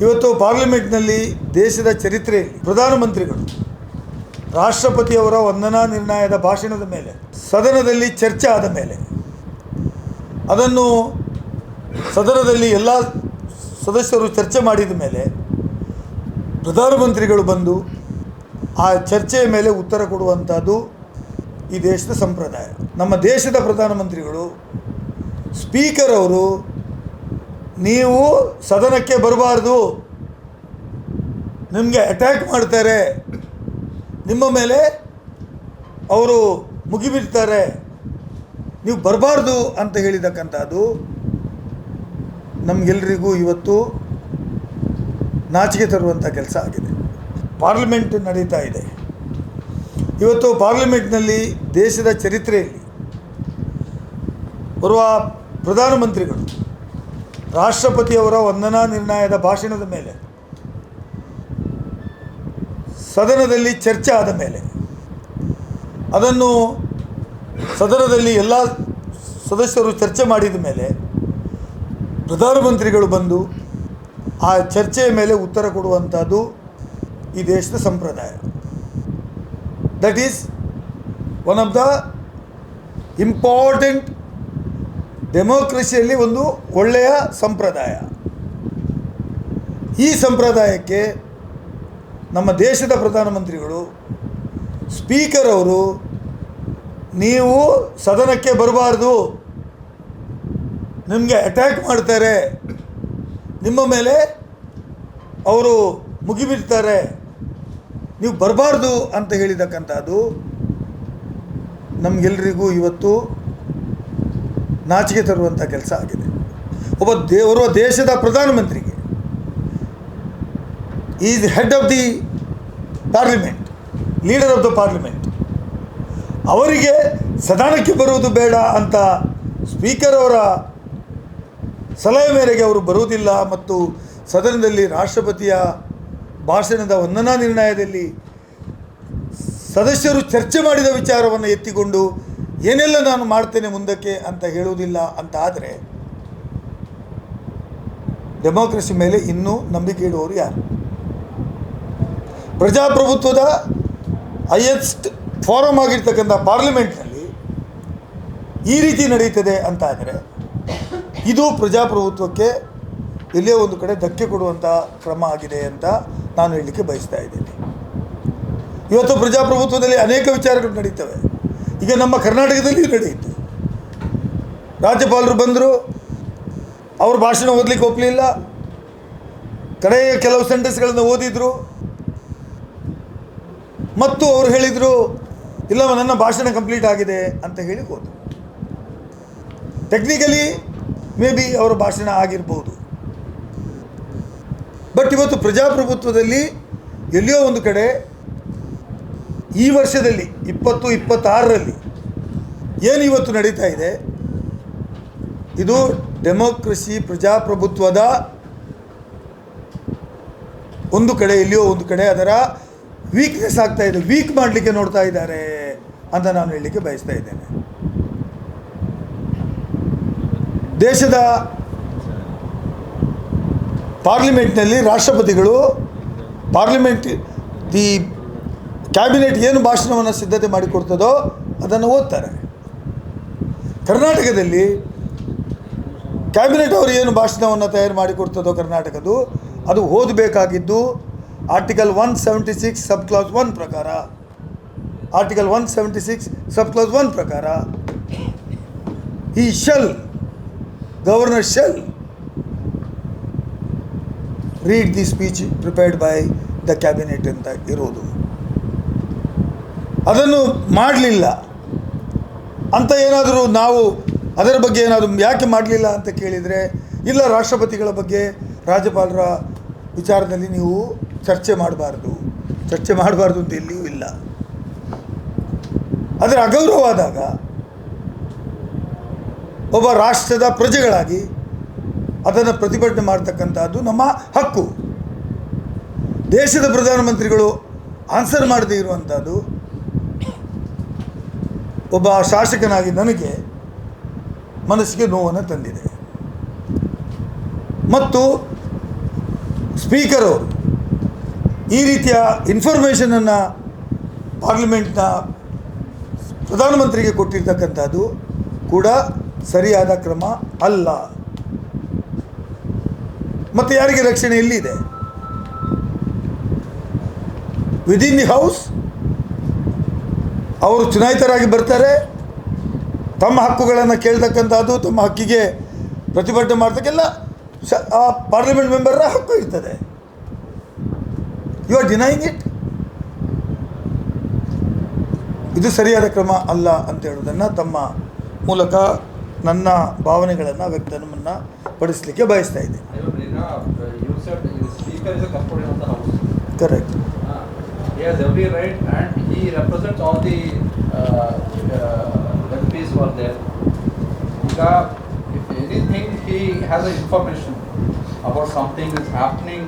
ಇವತ್ತು ಪಾರ್ಲಿಮೆಂಟ್ನಲ್ಲಿ ದೇಶದ ಚರಿತ್ರೆಯಲ್ಲಿ ಪ್ರಧಾನಮಂತ್ರಿಗಳು ರಾಷ್ಟ್ರಪತಿಯವರ ವಂದನಾ ನಿರ್ಣಯದ ಭಾಷಣದ ಮೇಲೆ ಸದನದಲ್ಲಿ ಚರ್ಚೆ ಆದ ಮೇಲೆ ಅದನ್ನು ಸದನದಲ್ಲಿ ಎಲ್ಲ ಸದಸ್ಯರು ಚರ್ಚೆ ಮಾಡಿದ ಮೇಲೆ ಪ್ರಧಾನಮಂತ್ರಿಗಳು ಬಂದು ಆ ಚರ್ಚೆಯ ಮೇಲೆ ಉತ್ತರ ಕೊಡುವಂಥದ್ದು ಈ ದೇಶದ ಸಂಪ್ರದಾಯ. ನಮ್ಮ ದೇಶದ ಪ್ರಧಾನಮಂತ್ರಿಗಳು ಸ್ಪೀಕರ್ ಅವರು ನೀವು ಸದನಕ್ಕೆ ಬರಬಾರ್ದು, ನಿಮಗೆ ಅಟ್ಯಾಕ್ ಮಾಡ್ತಾರೆ, ನಿಮ್ಮ ಮೇಲೆ ಅವರು ಮುಗಿಬಿಡ್ತಾರೆ, ನೀವು ಬರಬಾರ್ದು ಅಂತ ಹೇಳಿದಕ್ಕಂಥದ್ದು ನಮಗೆಲ್ಲರಿಗೂ ಇವತ್ತು ನಾಚಿಕೆ ತರುವಂಥ ಕೆಲಸ ಆಗಿದೆ. ಪಾರ್ಲಿಮೆಂಟ್ ನಡೀತಾ ಇದೆ. ಇವತ್ತು ಪಾರ್ಲಿಮೆಂಟ್ನಲ್ಲಿ ದೇಶದ ಚರಿತ್ರೆಯಲ್ಲಿ ಬರುವ ಪ್ರಧಾನಮಂತ್ರಿಗಳು ರಾಷ್ಟ್ರಪತಿಯವರ ವಂದನಾ ನಿರ್ಣಯದ ಭಾಷಣದ ಮೇಲೆ ಸದನದಲ್ಲಿ ಚರ್ಚೆ ಆದ ಮೇಲೆ ಅದನ್ನು ಸದನದಲ್ಲಿ ಎಲ್ಲ ಸದಸ್ಯರು ಚರ್ಚೆ ಮಾಡಿದ ಮೇಲೆ ಪ್ರಧಾನಮಂತ್ರಿಗಳು ಬಂದು ಆ ಚರ್ಚೆಯ ಮೇಲೆ ಉತ್ತರ ಕೊಡುವಂಥದ್ದು ಈ ದೇಶದ ಸಂಪ್ರದಾಯ. That is one of the important ಡೆಮೋಕ್ರಸಿಯಲ್ಲಿ ಒಂದು ಒಳ್ಳೆಯ ಸಂಪ್ರದಾಯ. ಈ ಸಂಪ್ರದಾಯಕ್ಕೆ ನಮ್ಮ ದೇಶದ ಪ್ರಧಾನಮಂತ್ರಿಗಳು ಸ್ಪೀಕರ್ ಅವರು ನೀವು ಸದನಕ್ಕೆ ಬರಬಾರ್ದು, ನಿಮಗೆ ಅಟ್ಯಾಕ್ ಮಾಡ್ತಾರೆ, ನಿಮ್ಮ ಮೇಲೆ ಅವರು ಮುಗಿಬಿಡ್ತಾರೆ, ನೀವು ಬರಬಾರ್ದು ಅಂತ ಹೇಳಿದಕ್ಕಂಥದ್ದು ನಮಗೆಲ್ಲರಿಗೂ ಇವತ್ತು ನಾಚಿಕೆ ತರುವಂಥ ಕೆಲಸ ಆಗಿದೆ. ಒಬ್ಬ ದೇಶದ ಪ್ರಧಾನಮಂತ್ರಿಗೆ is head of the parliament, leader of the parliament, ಅವರಿಗೆ ಸದನಕ್ಕೆ ಬರುವುದು ಬೇಡ ಅಂತ ಸ್ಪೀಕರ್ ಅವರ ಸಲಹೆ ಮೇರೆಗೆ ಅವರು ಬರುವುದಿಲ್ಲ ಮತ್ತು ಸದನದಲ್ಲಿ ರಾಷ್ಟ್ರಪತಿಯ ಭಾಷಣದ ವಂದನಾ ನಿರ್ಣಯದಲ್ಲಿ ಸದಸ್ಯರು ಚರ್ಚೆ ಮಾಡಿದ ವಿಚಾರವನ್ನು ಎತ್ತಿಕೊಂಡು ಏನೆಲ್ಲ ನಾನು ಮಾಡ್ತೇನೆ ಮುಂದಕ್ಕೆ ಅಂತ ಹೇಳುವುದಿಲ್ಲ ಅಂತ ಆದರೆ ಡೆಮೋಕ್ರಸಿ ಮೇಲೆ ಇನ್ನೂ ನಂಬಿಕೆ ಇಡುವವರು ಯಾರು? ಪ್ರಜಾಪ್ರಭುತ್ವದ ಹೈಯೆಸ್ಟ್ ಫಾರಮ್ ಆಗಿರ್ತಕ್ಕಂಥ ಪಾರ್ಲಿಮೆಂಟ್ನಲ್ಲಿ ಈ ರೀತಿ ನಡೀತದೆ ಅಂತ ಆದರೆ ಇದು ಪ್ರಜಾಪ್ರಭುತ್ವಕ್ಕೆ ಎಲ್ಲೇ ಒಂದು ಕಡೆ ಧಕ್ಕೆ ಕೊಡುವಂಥ ಕ್ರಮ ಆಗಿದೆ ಅಂತ ನಾನು ಹೇಳಲಿಕ್ಕೆ ಬಯಸ್ತಾ ಇದ್ದೇನೆ. ಇವತ್ತು ಪ್ರಜಾಪ್ರಭುತ್ವದಲ್ಲಿ ಅನೇಕ ವಿಚಾರಗಳು ನಡೀತವೆ. ಈಗ ನಮ್ಮ ಕರ್ನಾಟಕದಲ್ಲಿ ನಡೆಯಿತು. ರಾಜ್ಯಪಾಲರು ಬಂದರು, ಅವ್ರ ಭಾಷಣ ಓದಲಿಕ್ಕೆ ಒಪ್ಪಲಿಲ್ಲ, ಕಡೆಯ ಕೆಲವು ಸೆಂಟೆನ್ಸ್ಗಳನ್ನು ಓದಿದರು ಮತ್ತು ಅವರು ಹೇಳಿದರು ಇಲ್ಲ ನನ್ನ ಭಾಷಣ ಕಂಪ್ಲೀಟ್ ಆಗಿದೆ ಅಂತ ಹೇಳಿ ಹೋದರು. ಟೆಕ್ನಿಕಲಿ ಮೇ ಬಿ ಅವರ ಭಾಷಣ ಆಗಿರ್ಬೋದು. ಬಟ್ ಇವತ್ತು ಪ್ರಜಾಪ್ರಭುತ್ವದಲ್ಲಿ ಎಲ್ಲಿಯೋ ಒಂದು ಕಡೆ ಈ ವರ್ಷದಲ್ಲಿ 2026ರಲ್ಲಿ ಏನು ಇವತ್ತು ನಡೀತಾ ಇದೆ ಇದು ಡೆಮೋಕ್ರಸಿ ಪ್ರಜಾಪ್ರಭುತ್ವದ ಒಂದು ಕಡೆ ಎಲ್ಲಿಯೋ ಒಂದು ಕಡೆ ಅದರ ವೀಕ್ನೆಸ್ ಆಗ್ತಾ ಇದೆ, ವೀಕ್ ಮಾಡಲಿಕ್ಕೆ ನೋಡ್ತಾ ಇದ್ದಾರೆ ಅಂತ ನಾನು ಹೇಳಲಿಕ್ಕೆ ಬಯಸ್ತಾ ಇದ್ದೇನೆ. ದೇಶದ ಪಾರ್ಲಿಮೆಂಟ್ನಲ್ಲಿ ರಾಷ್ಟ್ರಪತಿಗಳು ದಿ ಕ್ಯಾಬಿನೆಟ್ ಏನು ಭಾಷಣವನ್ನು ಸಿದ್ಧತೆ ಮಾಡಿಕೊಡ್ತದೋ ಅದನ್ನು ಓದ್ತಾರೆ. ಕರ್ನಾಟಕದಲ್ಲಿ ಕ್ಯಾಬಿನೆಟ್ ಅವರು ಏನು ಭಾಷಣವನ್ನು ತಯಾರು ಮಾಡಿಕೊಡ್ತದೋ ಕರ್ನಾಟಕದ್ದು ಅದು ಓದಬೇಕಾಗಿದ್ದು ಆರ್ಟಿಕಲ್ 176 ಸಬ್ ಕ್ಲಾಸ್ 1 ಪ್ರಕಾರ. ಆರ್ಟಿಕಲ್ 176 ಸಬ್ ಕ್ಲಾಸ್ 1 ಪ್ರಕಾರ governor shell read the speech prepared by the cabinet ಅಂತ ಇರೋದು. ಅದನ್ನು ಮಾಡಲಿಲ್ಲ ಅಂತ ಏನಾದರೂ ನಾವು ಅದರ ಬಗ್ಗೆ ಏನಾದರೂ ಯಾಕೆ ಮಾಡಲಿಲ್ಲ ಅಂತ ಕೇಳಿದರೆ ಇಲ್ಲ ರಾಷ್ಟ್ರಪತಿಗಳ ಬಗ್ಗೆ ರಾಜ್ಯಪಾಲರ ವಿಚಾರದಲ್ಲಿ ನೀವು ಚರ್ಚೆ ಮಾಡಬಾರ್ದು ಅಂತ ಎಲ್ಲಿಯೂ ಇಲ್ಲ. ಅದರ ಅಗೌರವವಾದಾಗ ಒಬ್ಬ ರಾಷ್ಟ್ರದ ಪ್ರಜೆಗಳಾಗಿ ಅದನ್ನು ಪ್ರತಿಭಟನೆ ಮಾಡ್ತಕ್ಕಂಥದ್ದು ನಮ್ಮ ಹಕ್ಕು. ದೇಶದ ಪ್ರಧಾನಮಂತ್ರಿಗಳು ಆನ್ಸರ್ ಮಾಡದೇ ಇರುವಂಥದ್ದು ಒಬ್ಬ ಶಾಸಕನಾಗಿ ನನಗೆ ಮನಸ್ಸಿಗೆ ನೋವನ್ನು ತಂದಿದೆ. ಮತ್ತು ಸ್ಪೀಕರು ಈ ರೀತಿಯ ಇನ್ಫಾರ್ಮೇಷನನ್ನು ಪಾರ್ಲಿಮೆಂಟ್ನ ಪ್ರಧಾನಮಂತ್ರಿಗೆ ಕೊಟ್ಟಿರ್ತಕ್ಕಂಥದ್ದು ಕೂಡ ಸರಿಯಾದ ಕ್ರಮ ಅಲ್ಲ. ಮತ್ತು ಯಾರಿಗೆ ರಕ್ಷಣೆ ಎಲ್ಲಿದೆ? ವಿದಿನ್ ದಿ ಹೌಸ್ ಅವರು ಚುನಾಯಿತರಾಗಿ ಬರ್ತಾರೆ, ತಮ್ಮ ಹಕ್ಕುಗಳನ್ನು ಕೇಳ್ತಕ್ಕಂಥದ್ದು, ತಮ್ಮ ಹಕ್ಕಿಗೆ ಪ್ರತಿಭಟನೆ ಮಾಡ್ತಕ್ಕೆಲ್ಲ ಆ ಪಾರ್ಲಿಮೆಂಟ್ ಮೆಂಬರ್ರ ಹಕ್ಕು ಇರ್ತದೆ. You are denying it. ಇದು ಸರಿಯಾದ ಕ್ರಮ ಅಲ್ಲ ಅಂತ ಹೇಳೋದನ್ನು ತಮ್ಮ ಮೂಲಕ ನನ್ನ ಭಾವನೆಗಳನ್ನು ವ್ಯಕ್ತವನ್ನು ಪಡಿಸಲಿಕ್ಕೆ ಬಯಸ್ತಾ ಇದ್ದೀನಿ. Correct. He has every right and he represents all the MPs who are there. If anything he has an information about something is happening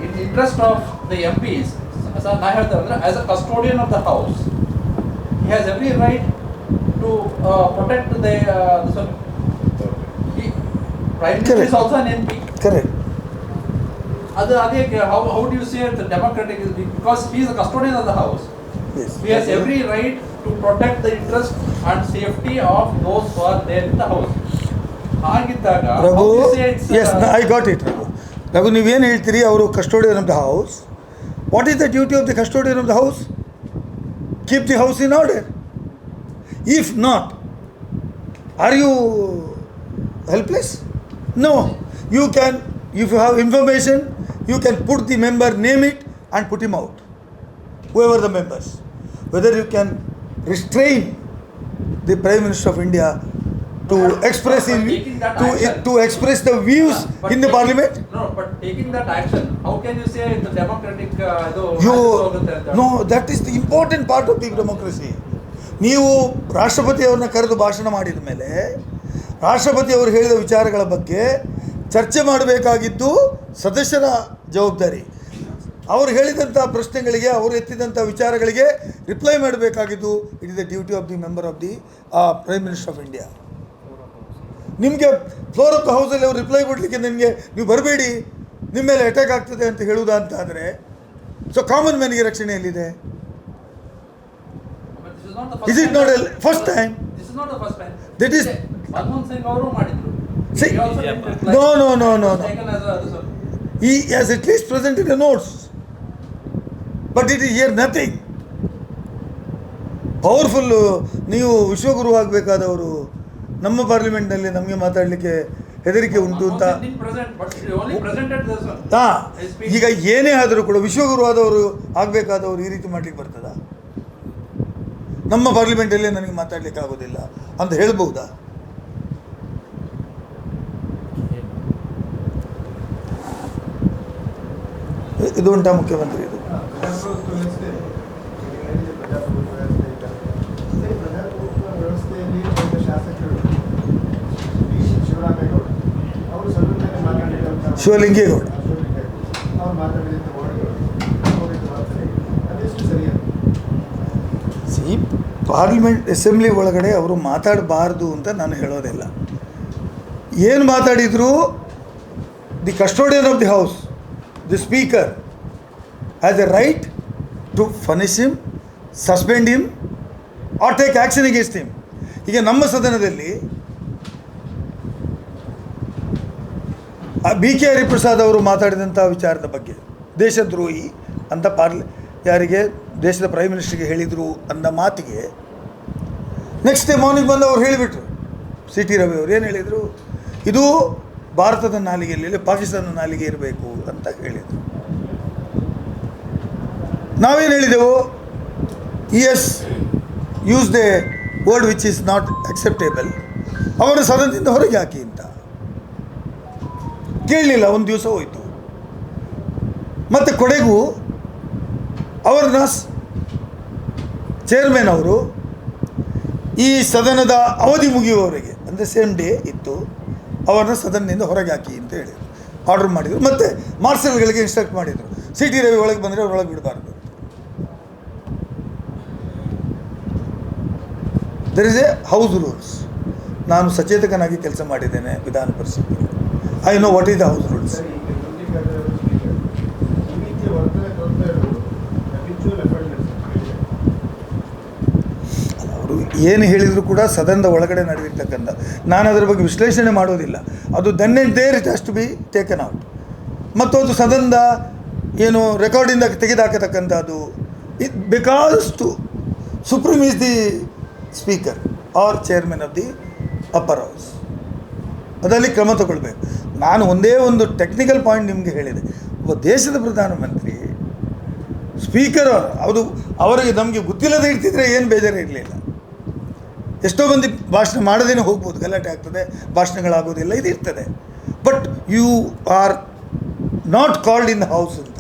in interest of the MPs, as a custodian of the house, he has every right to protect the Prime Minister is also an MP. Correct. How do you say it democratic? Because he is a custodian of the house. Yes. He has every right to protect the interest and safety of those who are there in the house. Raghu, yes, I got it. Raghu, ನೀವೇನು ಹೇಳ್ತೀರಿ? ಅವರು custodian of the house. What is the duty of the custodian of the house? Keep the house in order. If not, are you helpless? No. You can, if you have information, you can put the member, name it and put him out. Whoever the members. Whether you can restrain the Prime Minister of India to express to express the views in the parliament. No, but taking that action, how can you say the democratic? No, that is the important part of the democracy. ನೀವು ರಾಷ್ಟ್ರಪತಿಯವ್ರನ್ನ ಕರೆದು ಭಾಷಣ ಮಾಡಿದ ಮೇಲೆ ರಾಷ್ಟ್ರಪತಿಯವರು ಹೇಳಿದ ವಿಚಾರಗಳ ಬಗ್ಗೆ ಚರ್ಚೆ ಮಾಡಬೇಕಾಗಿದ್ದು ಸದಸ್ಯರ ಜವಾಬ್ದಾರಿ. ಅವರು ಹೇಳಿದಂಥ ಪ್ರಶ್ನೆಗಳಿಗೆ, ಅವರು ಎತ್ತಿದಂಥ ವಿಚಾರಗಳಿಗೆ ರಿಪ್ಲೈ ಮಾಡಬೇಕಾಗಿದ್ದು it is the duty of the member of the prime minister of India. ನಿಮಗೆ ಫ್ಲೋರ್ ಆಫ್ ದ ಹೌಸಲ್ಲಿ ಅವರು ರಿಪ್ಲೈ ಕೊಡಲಿಕ್ಕೆ ನಿಮಗೆ ನೀವು ಬರಬೇಡಿ, ನಿಮ್ಮ ಮೇಲೆ ಅಟ್ಯಾಕ್ ಆಗ್ತದೆ ಅಂತ ಹೇಳುವುದಾ ಅಂತ ಆದರೆ, ಸೊ ಕಾಮನ್ ಮ್ಯಾನ್ಗೆ ರಕ್ಷಣೆ ಎಲ್ಲಿದೆ? Is it not the first time? This is not the first time. That is Manmohan Singh ಅವರು ಮಾಡಿದ್ರು. No. He has at least presented the notes, but it is here nothing. Powerful ನೀವು ವಿಶ್ವಗುರು ಆಗಬೇಕಾದವರು ನಮ್ಮ ಪಾರ್ಲಿಮೆಂಟ್ನಲ್ಲಿ ನಮಗೆ ಮಾತಾಡಲಿಕ್ಕೆ ಹೆದರಿಕೆ ಉಂಟು ಅಂತ. ಈಗ ಏನೇ ಆದರೂ ಕೂಡ ವಿಶ್ವಗುರು ಆದವರು ಆಗಬೇಕಾದವರು ಈ ರೀತಿ ಮಾಡ್ಲಿಕ್ಕೆ ಬರ್ತದ? ನಮ್ಮ ಪಾರ್ಲಿಮೆಂಟಲ್ಲೇ ನನಗೆ ಮಾತಾಡಲಿಕ್ಕೆ ಆಗೋದಿಲ್ಲ ಅಂತ ಹೇಳ್ಬಹುದಾ? ಇದು ಉಂಟಾ ಮುಖ್ಯಮಂತ್ರಿ? ಇದು ಶಿವಲಿಂಗೇಗೌಡ ಪಾರ್ಲಿಮೆಂಟ್ ಅಸೆಂಬ್ಲಿ ಒಳಗಡೆ ಅವರು ಮಾತಾಡಬಾರ್ದು ಅಂತ ನಾನು ಹೇಳೋದಿಲ್ಲ. ಏನು ಮಾತಾಡಿದ್ರು, the custodian of the house, the speaker has a right to punish him, suspend him or take action against him. ಈಗ ನಮ್ಮ ಸದನದಲ್ಲಿ ಬಿ ಕೆ ಹರಿಪ್ರಸಾದ್ ಅವರು ಮಾತಾಡಿದಂಥ ವಿಚಾರದ ಬಗ್ಗೆ ದೇಶದ್ರೋಹಿ ಅಂತ ಯಾರಿಗೆ ದೇಶದ ಪ್ರೈಮ್ ಮಿನಿಸ್ಟರ್ಗೆ ಹೇಳಿದರು ಅಂದ ಮಾತಿಗೆ ನೆಕ್ಸ್ಟ್ ಡೇ ಮಾರ್ನಿಂಗ್ ಬಂದು ಅವ್ರು ಹೇಳಿಬಿಟ್ರು. ಸಿ ಟಿ ರವಿ ಅವರು ಏನು ಹೇಳಿದರು? ಇದು ಭಾರತದ ನಾಲಿಗೆಯಲ್ಲಿ ಪಾಕಿಸ್ತಾನದ ನಾಲಿಗೆ ಇರಬೇಕು ಅಂತ ಹೇಳಿದರು. ನಾವೇನು ಹೇಳಿದೆವು? Yes use the word which is not acceptable, ಅವರ ಸದನದಿಂದ ಹೊರಗೆ ಹಾಕಿ ಅಂತ ಕೇಳಲಿಲ್ಲ. ಒಂದು ದಿವಸ ಹೋಯಿತು. ಮತ್ತು ಕೊನೆಗೂ ಅವ್ರನ್ನ ಚೇರ್ಮನ್ ಅವರು ಈ ಸದನದ ಅವಧಿ ಮುಗಿಯುವವರೆಗೆ, ಅಂದರೆ ಸೇಮ್ ಡೇ ಇತ್ತು, ಅವರನ್ನ ಸದನದಿಂದ ಹೊರಗೆ ಹಾಕಿ ಅಂತ ಹೇಳಿದರು, ಆರ್ಡರ್ ಮಾಡಿದರು. ಮತ್ತು ಮಾರ್ಷಲ್ಗಳಿಗೆ ಇನ್ಸ್ಟ್ರಕ್ಟ್ ಮಾಡಿದರು, ಸಿ ಟಿ ರವಿ ಒಳಗೆ ಬಂದರೆ ಅವ್ರೊಳಗೆ ಬಿಡಬಾರ್ದು. There is a house rules. ನಾನು ಸಚೇತಕನಾಗಿ ಕೆಲಸ ಮಾಡಿದ್ದೇನೆ ವಿಧಾನ ಪರಿಷತ್ತಿನಲ್ಲಿ. I know what is the house rules. ಏನು ಹೇಳಿದರೂ ಕೂಡ ಸದನದ ಒಳಗಡೆ ನಡೆದಿರ್ತಕ್ಕಂಥ, ನಾನು ಅದರ ಬಗ್ಗೆ ವಿಶ್ಲೇಷಣೆ ಮಾಡೋದಿಲ್ಲ. ಅದು then and there it has to be taken out. ಮತ್ತು ಅದು ಸದನದ ಏನು ರೆಕಾರ್ಡಿಂದ ತೆಗೆದುಹಾಕತಕ್ಕಂಥದ್ದು. It because to supreme is the speaker or chairman of the upper house, ಅದರಲ್ಲಿ ಕ್ರಮ ತಗೊಳ್ಬೇಕು. ನಾನು ಒಂದೇ ಒಂದು ಟೆಕ್ನಿಕಲ್ ಪಾಯಿಂಟ್ ನಿಮಗೆ ಹೇಳಿದೆ. ಒಬ್ಬ ದೇಶದ ಪ್ರಧಾನಮಂತ್ರಿ ಸ್ಪೀಕರ್ ಅದು ಅವರಿಗೆ ನಮಗೆ ಗೊತ್ತಿಲ್ಲದೆ ಇರ್ತಿದ್ರೆ ಏನು ಬೇಜಾರು ಇರಲಿಲ್ಲ. ಎಷ್ಟೋ ಮಂದಿ ಭಾಷಣ ಮಾಡದೇನೆ ಹೋಗ್ಬೋದು, ಗಲಾಟೆ ಆಗ್ತದೆ, ಭಾಷಣಗಳಾಗೋದಿಲ್ಲ, ಇದು ಇರ್ತದೆ. But you are not called in the house ಅಂತ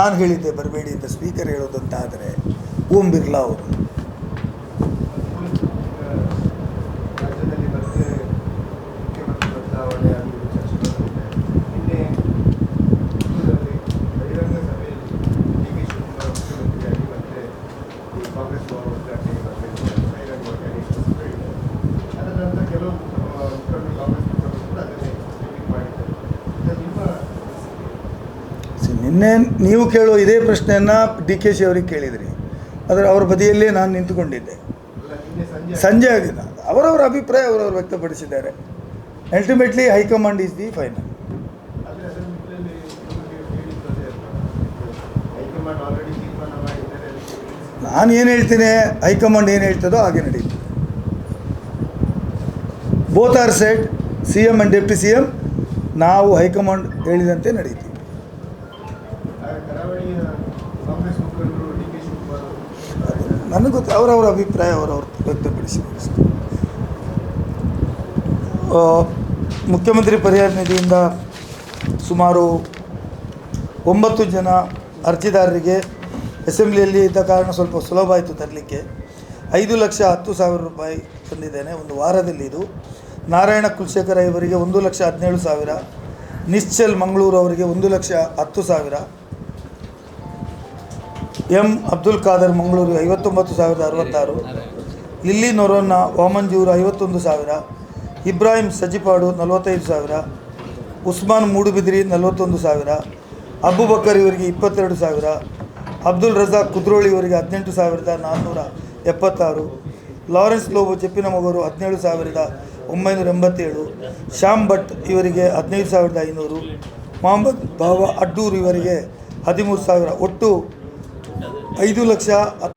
ನಾನು ಹೇಳಿದ್ದೆ, ಬರಬೇಡಿ ಅಂತ ಸ್ಪೀಕರ್ ಹೇಳೋದಂತ ಆದರೆ ಓಂ ಬಿರ್ಲಾ ಅವರು ರಾಜ್ಯದಲ್ಲಿ ಮತ್ತೆ ಮುಖ್ಯಮಂತ್ರಿ ಬದಲಾವಣೆ ಆಗಿರುವ ಚರ್ಚೆಗಳು ನಿನ್ನೆ ಬಹಿರಂಗ ಸಭೆಯಲ್ಲಿ ಡಿ ಕೆ ಶಿವಕುಮಾರ್ ಮುಖ್ಯಮಂತ್ರಿಯಾಗಿ ಮತ್ತೆ ಈ ಕಾಂಗ್ರೆಸ್ ಉದ್ಘಾಟನೆಗೆ ಬರಬೇಕು ಬಹಿರಂಗವಾಗಿ ಅದರ ನಂತರ ಕೆಲವು ಮುಖಂಡರು ಕಾಂಗ್ರೆಸ್ ಮುಖಂಡರು ಕೂಡ ಅದನ್ನೇ ರಿಪೀಟ್ ಮಾಡಿದ್ದಾರೆ. ನಿಮ್ಮ ನಿನ್ನೆ ನೀವು ಕೇಳೋ ಇದೇ ಪ್ರಶ್ನೆಯನ್ನು ಡಿ ಕೆ ಶಿ ಅವರಿಗೆ ಕೇಳಿದ್ರಿ, ಆದರೆ ಅವ್ರ ಬದಿಯಲ್ಲೇ ನಾನು ನಿಂತುಕೊಂಡಿದ್ದೆ. ಸಂಜೆ ಆಗಿದೆ, ಅವರವರ ಅಭಿಪ್ರಾಯ ಅವರವರು ವ್ಯಕ್ತಪಡಿಸಿದ್ದಾರೆ. Ultimately high command is the final. ನಾನು ಏನು ಹೇಳ್ತೀನಿ, ಹೈಕಮಾಂಡ್ ಏನು ಹೇಳ್ತದೋ ಹಾಗೆ ನಡೀತದೆ. Both are shed, C M and deputy C M. ನಾವು ಹೈಕಮಾಂಡ್ ಹೇಳಿದಂತೆ ನಡೀತೀವಿ. ನನಗೆ ಗೊತ್ತು, ಅವರವರ ಅಭಿಪ್ರಾಯ ಅವರವರು ವ್ಯಕ್ತಪಡಿಸಿದ್ದಾರೆ. ಮುಖ್ಯಮಂತ್ರಿ ಪರಿಹಾರ ನಿಧಿಯಿಂದ ಸುಮಾರು 9 ಜನ ಅರ್ಜಿದಾರರಿಗೆ ಅಸೆಂಬ್ಲಿಯಲ್ಲಿ ಇದ್ದ ಕಾರಣ ಸ್ವಲ್ಪ ಸುಲಭ ಆಯಿತು ತರಲಿಕ್ಕೆ. 5,10,000 ರೂಪಾಯಿ ತಂದಿದ್ದೇನೆ ಒಂದು ವಾರದಲ್ಲಿ. ಇದು ನಾರಾಯಣ ಕುಲಶೇಖರ ಇವರಿಗೆ 1,17,000, ನಿಶ್ಚಲ್ ಮಂಗಳೂರು ಅವರಿಗೆ 1,10,000, ಎಂ ಅಬ್ದುಲ್ ಖಾದರ್ ಮಂಗಳೂರು 59,066, ಲಿಲ್ಲಿ ನೊರೋನ್ನ ವಾಮಂಜೂರು 51,000, ಇಬ್ರಾಹಿಂ ಸಜಿಪಾಡು 45,000, ಉಸ್ಮಾನ್ ಮೂಡುಬಿದಿರಿ 41,000, ಅಬುಬಕರ್ ಇವರಿಗೆ 22,000, ಅಬ್ದುಲ್ ರಜಾಕ್ ಕುದ್ರೋಳಿ ಇವರಿಗೆ 18,476, ಲಾರೆನ್ಸ್ ಲೋಬೋ ಚೆಪ್ಪಿನಮೊಗರು 17,987, ಶ್ಯಾಮ್ ಭಟ್ ಇವರಿಗೆ 15,500, ಮೊಹಮ್ಮದ್ ಬಾಬಾ ಅಡ್ಡೂರು ಇವರಿಗೆ 13,000. ಒಟ್ಟು 5,10,000